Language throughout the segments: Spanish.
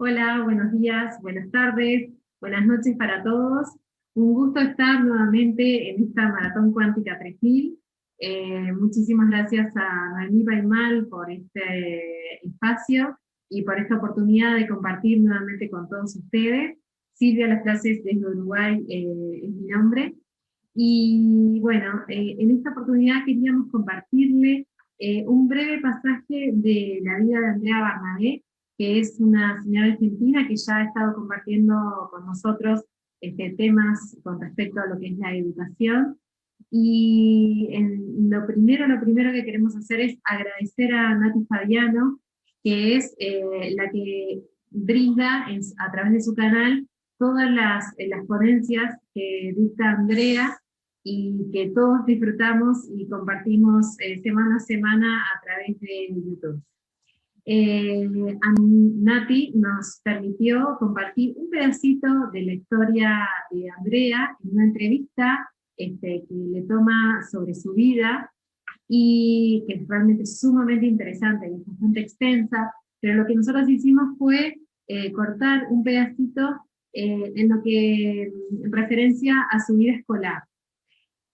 Hola, buenos días, buenas tardes, buenas noches para todos. Un gusto estar nuevamente en esta Maratón Cuántica 3000. Muchísimas gracias a Noemí Baimal por este espacio y por esta oportunidad de compartir nuevamente con todos ustedes. Silvia Las Clases desde Uruguay es mi nombre. Y bueno, en esta oportunidad queríamos compartirle un breve pasaje de la vida de Andrea Barnabé, que es una señora argentina que ya ha estado compartiendo con nosotros temas con respecto a lo que es la educación. Y lo primero que queremos hacer es agradecer a Nati Fabiano, que es la que brinda a través de su canal todas las ponencias que dicta Andrea y que todos disfrutamos y compartimos semana a semana a través de YouTube. Nati nos permitió compartir un pedacito de la historia de Andrea en una entrevista que le toma sobre su vida, y que es realmente sumamente interesante y es bastante extensa, pero lo que nosotros hicimos fue cortar un pedacito en lo que en referencia a su vida escolar.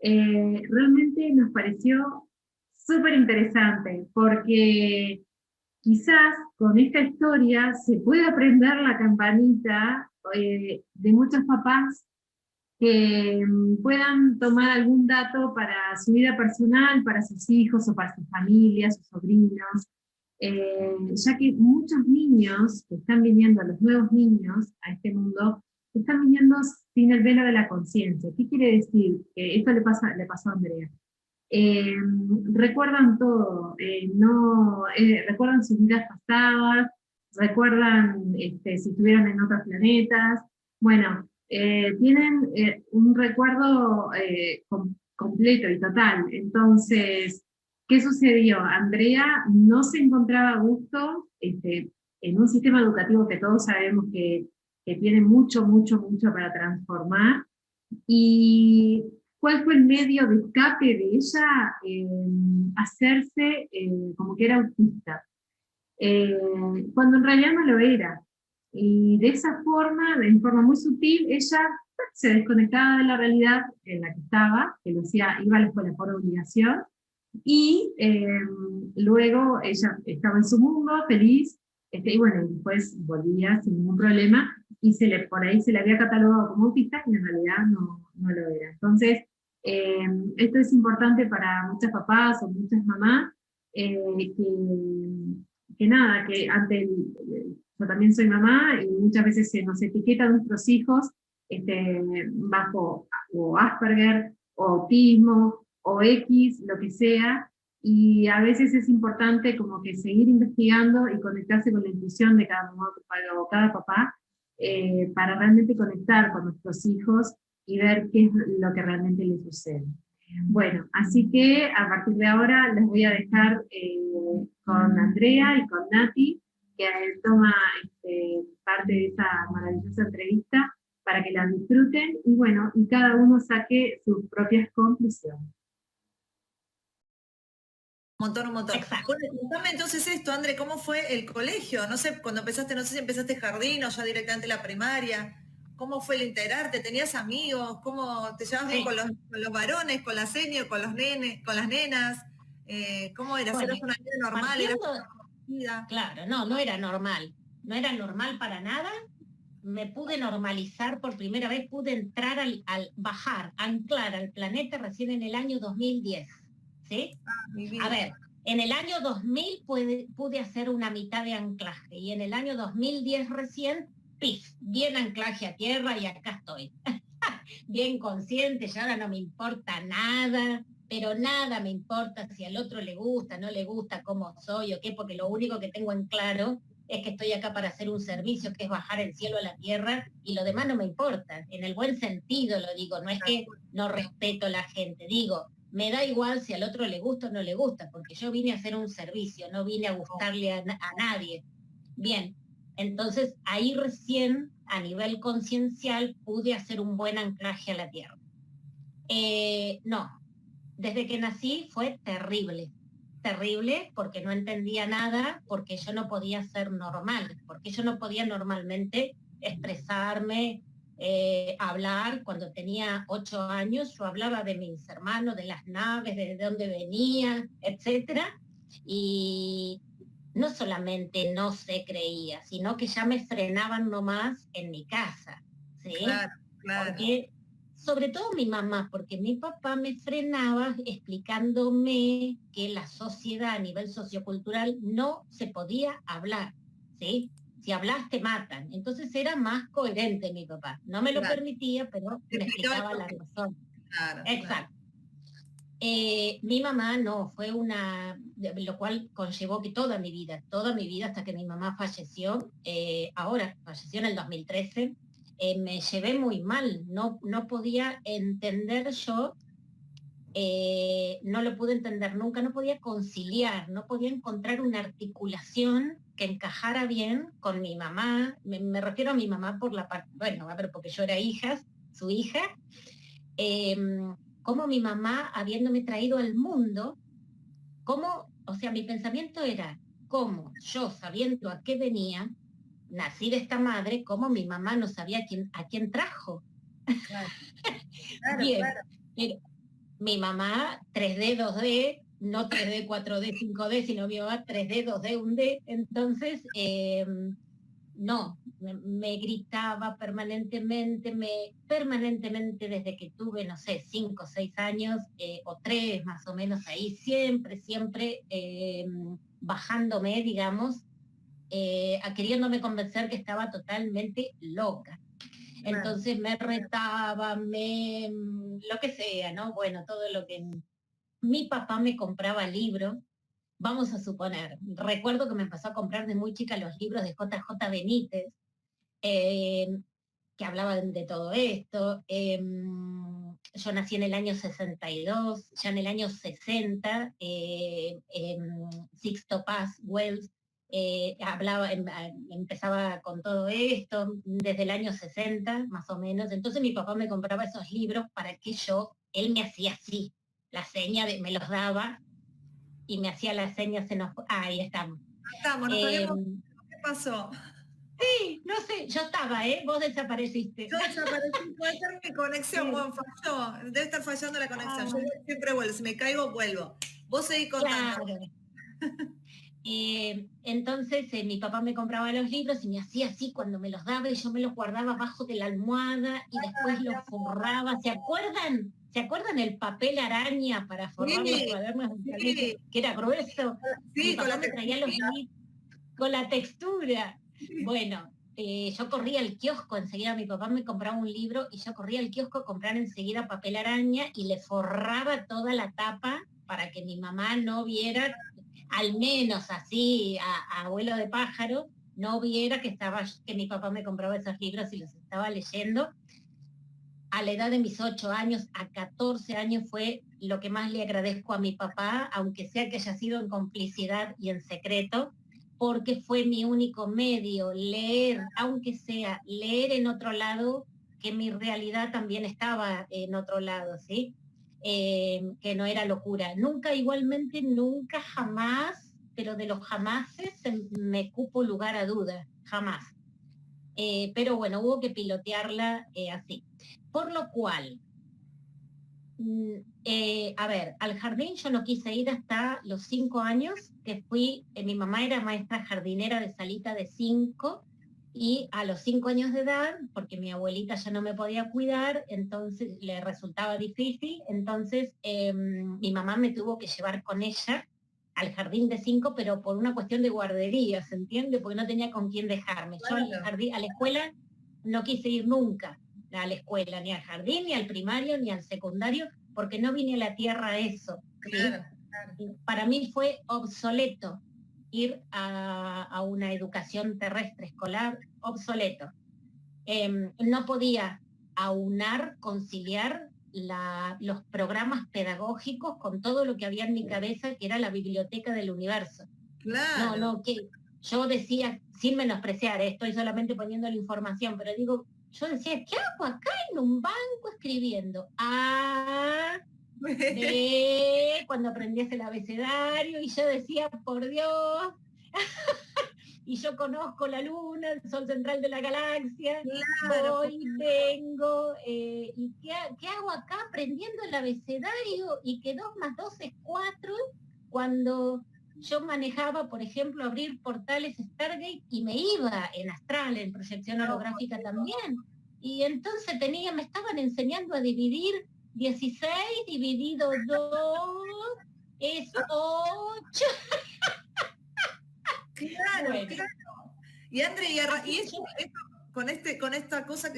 Realmente nos pareció súper interesante, porque quizás con esta historia se puede aprender la campanita de muchos papás que puedan tomar algún dato para su vida personal, para sus hijos o para sus familias, sus sobrinos, ya que muchos niños que están viniendo, los nuevos niños a este mundo, están viniendo sin el velo de la conciencia. ¿Qué quiere decir? Que esto le pasó a Andrea. Eh, Recuerdan todo, recuerdan sus vidas pasadas, recuerdan si estuvieron en otros planetas. Bueno, tienen un recuerdo completo y total. Entonces, ¿qué sucedió? Andrea no se encontraba a gusto en un sistema educativo que todos sabemos que tiene mucho, mucho, mucho para transformar. ¿Y cuál fue el medio de escape de ella? Hacerse como que era autista, eh, cuando en realidad no lo era. Y de esa forma, de forma muy sutil, ella se desconectaba de la realidad en la que estaba, que lo hacía, iba a la escuela por obligación, y luego ella estaba en su mundo, feliz, y bueno, después volvía sin ningún problema, y por ahí se le había catalogado como autista, y en realidad no lo era. Entonces, esto es importante para muchas papás o muchas mamás, que nada, que yo también soy mamá, y muchas veces se nos etiqueta a nuestros hijos bajo o Asperger, o autismo, o X, lo que sea, y a veces es importante como que seguir investigando y conectarse con la intuición de cada mamá o cada papá, para realmente conectar con nuestros hijos y ver qué es lo que realmente les sucede. Bueno, así que a partir de ahora les voy a dejar con Andrea y con Nati, que toma parte de esta maravillosa entrevista, para que la disfruten y bueno, y cada uno saque sus propias conclusiones. Un montón, un montón. Exacto. Bueno, contame entonces esto, André, ¿cómo fue el colegio? No sé, cuando empezaste, no sé si empezaste jardín o ya directamente la primaria. ¿Cómo fue el integrarte? ¿Tenías amigos? ¿Cómo te llevas bien Sí. con los varones, con la seño, con los nenes, con las nenas? ¿Cómo eras? Bueno, ¿Eras una vida normal? ¿Eras claro, no era normal. No era normal para nada. Me pude normalizar por primera vez, pude entrar al bajar, anclar al planeta recién en el año 2010. ¿Sí? mi vida? A ver, en el año 2000 pude hacer una mitad de anclaje y en el año 2010 recién, pif, bien anclaje a tierra y acá estoy. Bien consciente, ya ahora no me importa nada, pero nada me importa si al otro le gusta, no le gusta, cómo soy o qué, porque lo único que tengo en claro es que estoy acá para hacer un servicio, que es bajar el cielo a la tierra, y lo demás no me importa. En el buen sentido lo digo, no es que no respeto a la gente, digo, me da igual si al otro le gusta o no le gusta, porque yo vine a hacer un servicio, no vine a gustarle a nadie. Bien, entonces ahí recién a nivel conciencial pude hacer un buen anclaje a la tierra. No, desde que nací fue terrible. terrible porque no entendía nada, porque yo no podía ser normal, porque yo no podía normalmente expresarme, hablar. Cuando tenía 8 años yo hablaba de mis hermanos, de las naves, de dónde venía, etcétera, y no solamente no se creía, sino que ya me frenaban nomás en mi casa, ¿sí? Claro, claro. Porque, sobre todo mi mamá, porque mi papá me frenaba explicándome que la sociedad a nivel sociocultural no se podía hablar, ¿sí? Si hablas te matan. Entonces era más coherente mi papá. No me lo Claro. permitía, pero me explicaba la razón. Claro, Exacto. Mi mamá no, fue lo cual conllevó que toda mi vida, hasta que mi mamá falleció, ahora falleció en el 2013, me llevé muy mal, no podía entender yo, no lo pude entender nunca, no podía conciliar, no podía encontrar una articulación que encajara bien con mi mamá. Me refiero a mi mamá por la parte, bueno, a ver, porque yo era su hija, como mi mamá, habiéndome traído al mundo, o sea, mi pensamiento era, cómo yo, sabiendo a qué venía, nací de esta madre, cómo mi mamá no sabía a quién trajo. Claro. Claro, Bien, claro. pero mi mamá 3D, 2D, no 3D, 4D, 5D, sino mi mamá 3D, 2D, 1D, entonces no, me gritaba permanentemente, permanentemente desde que tuve, no sé, 5 o 6 años, o 3 más o menos ahí, siempre, bajándome, digamos, queriéndome convencer que estaba totalmente loca. Claro. Entonces me retaba, lo que sea, ¿no? Bueno, todo lo que... Mi papá me compraba libros. Vamos a suponer, recuerdo que me empezó a comprar de muy chica los libros de JJ Benítez, que hablaban de todo esto. Yo nací en el año 62, ya en el año 60, Sixto Paz Wells empezaba con todo esto desde el año 60, más o menos. Entonces mi papá me compraba esos libros para que él me hacía así, la seña de, me los daba, y me hacía la seña, ahí estamos. Estamos, no sabíamos qué pasó. Sí, no sé, yo estaba, vos desapareciste. Yo desaparecí, puede ser mi conexión, bueno, falló, debe estar fallando la conexión. Yo siempre vuelvo, si me caigo, vuelvo. Vos seguís contando. Claro. Entonces mi papá me compraba los libros y me hacía así cuando me los daba, y yo me los guardaba abajo de la almohada y después los forraba. ¿Se acuerdan? ¿Se acuerdan el papel araña para forrar los cuadernos? Que era grueso. Sí, mi papá me traía los libros con la textura. Bueno, yo corría al kiosco enseguida, mi papá me compraba un libro y yo corría al kiosco a comprar enseguida papel araña y le forraba toda la tapa para que mi mamá no viera, al menos así, a abuelo de pájaro, no viera que mi papá me compraba esos libros y los estaba leyendo. A la edad de mis 8 años, a 14 años, fue lo que más le agradezco a mi papá, aunque sea que haya sido en complicidad y en secreto, porque fue mi único medio, leer, aunque sea leer en otro lado, que mi realidad también estaba en otro lado, ¿sí? Que no era locura. Igualmente, nunca, jamás, pero de los jamases me cupo lugar a duda, jamás. Pero bueno, hubo que pilotearla así. Por lo cual, a ver, al jardín yo no quise ir hasta los 5 años, que fui, mi mamá era maestra jardinera de salita de 5, y a los 5 años de edad, porque mi abuelita ya no me podía cuidar, entonces le resultaba difícil, entonces mi mamá me tuvo que llevar con ella al jardín de 5, pero por una cuestión de guardería, ¿se entiende? Porque no tenía con quién dejarme. Claro. Yo a la escuela no quise ir nunca, a la escuela, ni al jardín, ni al primario, ni al secundario, porque no vine a la tierra a eso. ¿sí? Claro, claro. Para mí fue obsoleto ir a una educación terrestre escolar, obsoleto. No podía conciliar los programas pedagógicos con todo lo que había en mi cabeza, que era la biblioteca del universo. Claro. Que yo decía, sin menospreciar, estoy solamente poniendo la información, pero digo, yo decía, ¿qué hago acá en un banco escribiendo? cuando aprendías el abecedario, y yo decía, por Dios, y yo conozco la luna, el sol central de la galaxia, Claro, voy, vengo, y ¿qué hago acá aprendiendo el abecedario? Y que 2 más 2 es 4, cuando yo manejaba, por ejemplo, abrir portales Stargate y me iba en astral, en proyección holográfica también. Y entonces me estaban enseñando a dividir 16 dividido 2 es 8. claro, Bueno, claro. Y André, así que yo, con esta cosa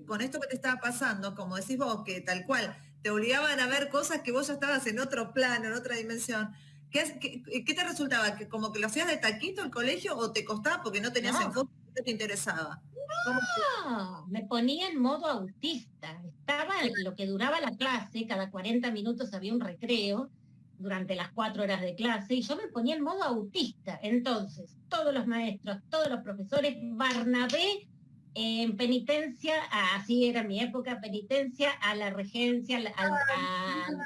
con esto que te estaba pasando, como decís vos, que tal cual, te obligaban a ver cosas que vos ya estabas en otro plano, en otra dimensión. ¿Qué te resultaba? ¿Que como que lo hacías de taquito el colegio o te costaba porque no tenías no, enfoque, no te interesaba? ¿Cómo me ponía en modo autista. Estaba lo que duraba la clase, cada 40 minutos había un recreo durante las 4 horas de clase, y yo me ponía en modo autista. Entonces, todos los maestros, todos los profesores, Barnabé en penitencia, así era mi época, penitencia a la regencia,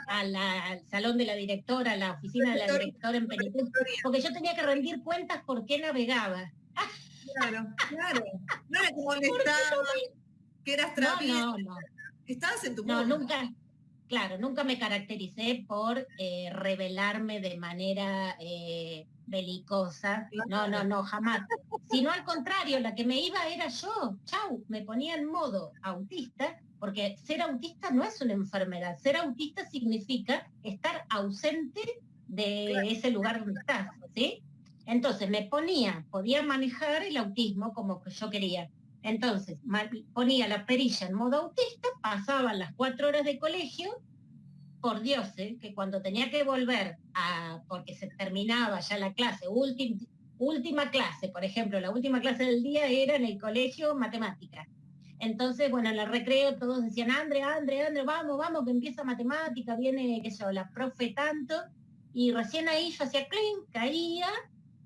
al salón de la directora, a la oficina de la directora en penitencia, porque yo tenía que rendir cuentas por qué navegaba. Claro, claro. No era que Porque molestaba, yo que eras no, traviesa, no, no, estabas en tu no, mundo. nunca, claro, nunca me caractericé por rebelarme de manera belicosa. No, no, Claro, no, jamás. Sino al contrario, la que me iba era yo. Chau, me ponía en modo autista, porque ser autista no es una enfermedad. Ser autista significa estar ausente de ese lugar donde estás, ¿sí? Entonces podía manejar el autismo como que yo quería. Entonces, ponía la perilla en modo autista, pasaban las 4 horas de colegio, por Dios, que cuando tenía que volver porque se terminaba ya la clase, última clase, por ejemplo, la última clase del día era en el colegio matemática. Entonces, bueno, en el recreo todos decían, André, André, André, vamos, vamos, que empieza matemática, viene, qué sé yo, la profe tanto, y recién ahí yo hacía clink, caía,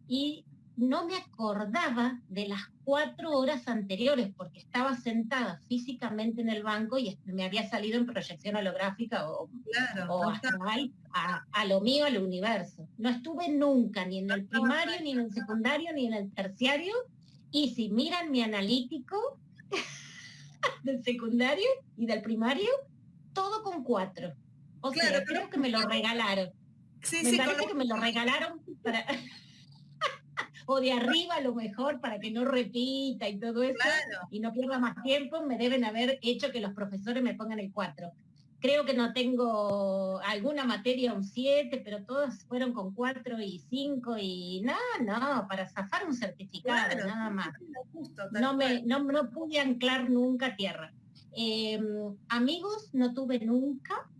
y no me acordaba de las 4 horas anteriores porque estaba sentada físicamente en el banco y me había salido en proyección holográfica claro, o no está, astral a lo mío, al universo. No estuve nunca ni en el primario, ni en el secundario, ni en el terciario. Y si miran mi analítico del secundario y del primario, todo con 4. O claro, sea, creo que me lo regalaron. sí, Me sí, con parece que me lo regalaron para, o de arriba a lo mejor para que no repita y todo eso, claro, y no pierda más tiempo, me deben haber hecho que los profesores me pongan el 4. Creo que no tengo alguna materia un 7, pero todas fueron con 4 y 5 y no, para zafar un certificado, claro, nada sí, más. sí, lo justo, tal No, cual. no pude anclar nunca tierra. Amigos no tuve nunca,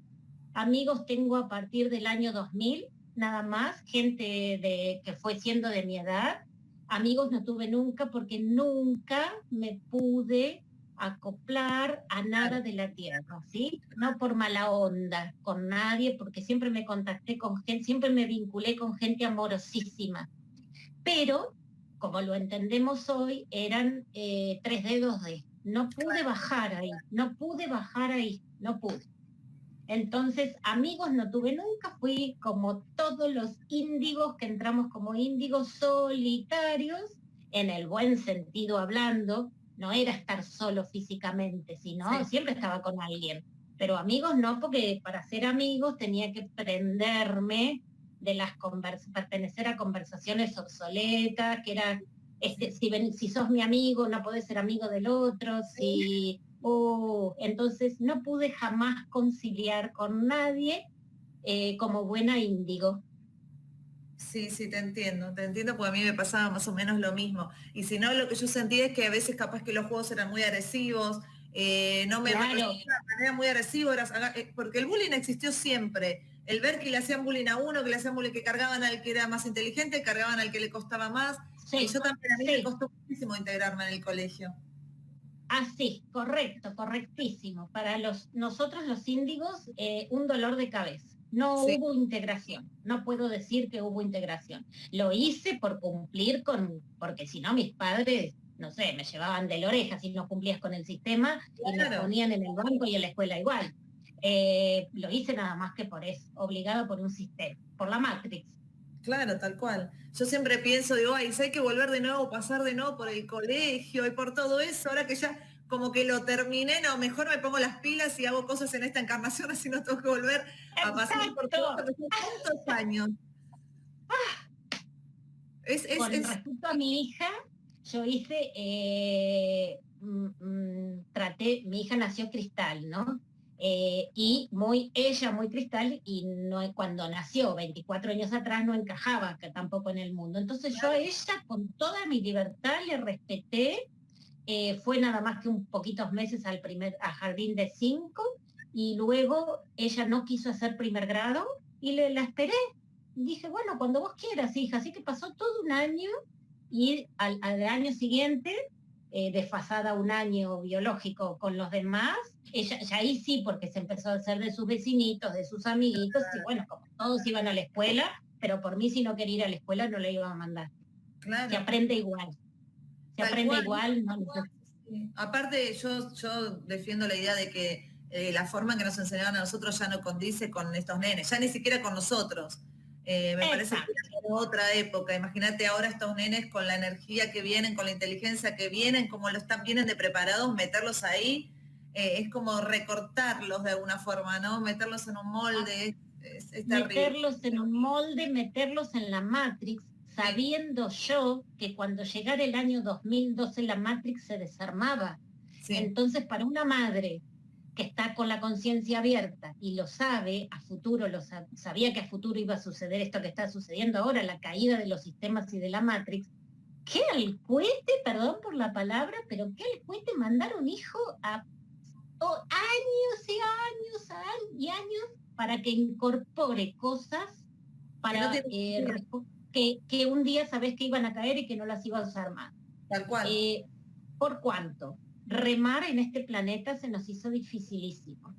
amigos tengo a partir del año 2000, nada más, gente que fue siendo de mi edad. Amigos no tuve nunca porque nunca me pude acoplar a nada de la tierra, ¿sí? No por mala onda con nadie, porque siempre me contacté con gente, siempre me vinculé con gente amorosísima. Pero, como lo entendemos hoy, eran 3D, 2D. No pude bajar ahí, no pude bajar ahí, no pude. Entonces, amigos no tuve nunca, fui como todos los índigos que entramos como índigos solitarios, en el buen sentido hablando, no era estar solo físicamente, sino Sí, siempre estaba con alguien. Pero amigos no, porque para ser amigos tenía que prenderme de pertenecer a conversaciones obsoletas, que era, sí, si sos mi amigo, no podés ser amigo del otro, sí, entonces no pude jamás conciliar con nadie como buena índigo. sí, sí, te entiendo, porque a mí me pasaba más o menos lo mismo. Y si no, lo que yo sentía es que a veces capaz que los juegos eran muy agresivos, no me Claro, representaban de manera muy agresiva, porque el bullying existió siempre. El ver que le hacían bullying a uno, que le hacían bullying, que cargaban al que era más inteligente, cargaban al que le costaba más. Y sí, yo también, a mí me sí, costó muchísimo integrarme en el colegio. así, correcto, correctísimo. Para nosotros los índigos, un dolor de cabeza. No Sí, hubo integración, no puedo decir que hubo integración. Lo hice por cumplir porque si no mis padres, no sé, me llevaban de la oreja si no cumplías con el sistema y me claro, ponían en el banco y en la escuela igual. Lo hice nada más que por eso, obligado por un sistema, por la Matrix. Claro, tal cual. Yo siempre pienso, digo, ay, si hay que volver de nuevo, pasar de nuevo por el colegio y por todo eso, ahora que ya como que lo terminé, no, mejor me pongo las pilas y hago cosas en esta encarnación, así no tengo que volver a pasar por todo, porque son tantos años. Con respecto a mi hija, yo hice, traté, mi hija nació cristal, ¿no? Ella muy cristal, y no, cuando nació, 24 años atrás, no encajaba que tampoco en el mundo. Entonces yo a ella, con toda mi libertad, le respeté. Fue nada más que un poquitos meses a jardín de 5, y luego ella no quiso hacer primer grado y la esperé. Dije, bueno, cuando vos quieras, hija. Así que pasó todo un año, y al año siguiente, desfasada un año biológico con los demás, ella ya ahí sí, porque se empezó a hacer de sus vecinitos, de sus amiguitos, y bueno, como todos iban a la escuela, pero por mí, si no quería ir a la escuela, no le iban a mandar. Claro. Se aprende igual. Se aprende igual. No, sí. Aparte, yo defiendo la idea de que la forma en que nos enseñaban a nosotros ya no condice con estos nenes, ya ni siquiera con nosotros. Me parece que era otra época. Imagínate ahora estos nenes con la energía que vienen, con la inteligencia que vienen, como vienen de preparados, meterlos ahí, es como recortarlos de alguna forma, ¿no? Meterlos en un molde, es terrible. Meterlos en un molde, meterlos en la Matrix, sabiendo yo que cuando llegara el año 2012 la Matrix se desarmaba. Sí. Entonces, para una madre que está con la conciencia abierta y lo sabe, a futuro, sabía que a futuro iba a suceder esto que está sucediendo ahora, la caída de los sistemas y de la Matrix, qué al cohete, perdón por la palabra, pero qué al cohete mandar un hijo a años y años y años para que incorpore cosas para que un día sabés que iban a caer y que no las iba a usar más. Tal cual. ¿Por cuánto? Remar en este planeta se nos hizo dificilísimo,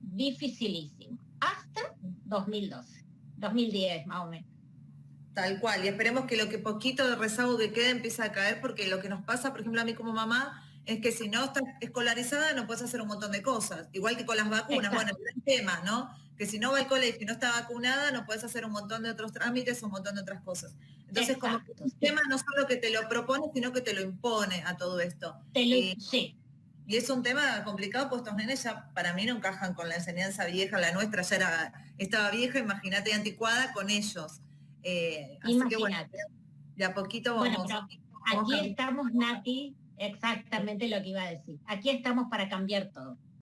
hasta 2012, 2010 más o menos. Tal cual, y esperemos que lo que poquito de rezago que quede empiece a caer, porque lo que nos pasa, por ejemplo, a mí como mamá, es que si no estás escolarizada no puedes hacer un montón de cosas, igual que con las vacunas. Exacto. Bueno, el tema, ¿no? Que si no va al colegio y no está vacunada, no puedes hacer un montón de otros trámites, un montón de otras cosas. Entonces, exacto, como que el sistema no solo que te lo propone, sino que te lo impone a todo esto. Sí. Y es un tema complicado, pues estos nenes ya para mí no encajan con la enseñanza vieja, la nuestra ya estaba vieja, imagínate, anticuada con ellos. Así que bueno, de a poquito vamos. Bueno, aquí estamos, Nati, exactamente lo que iba a decir. Aquí estamos para cambiar todo.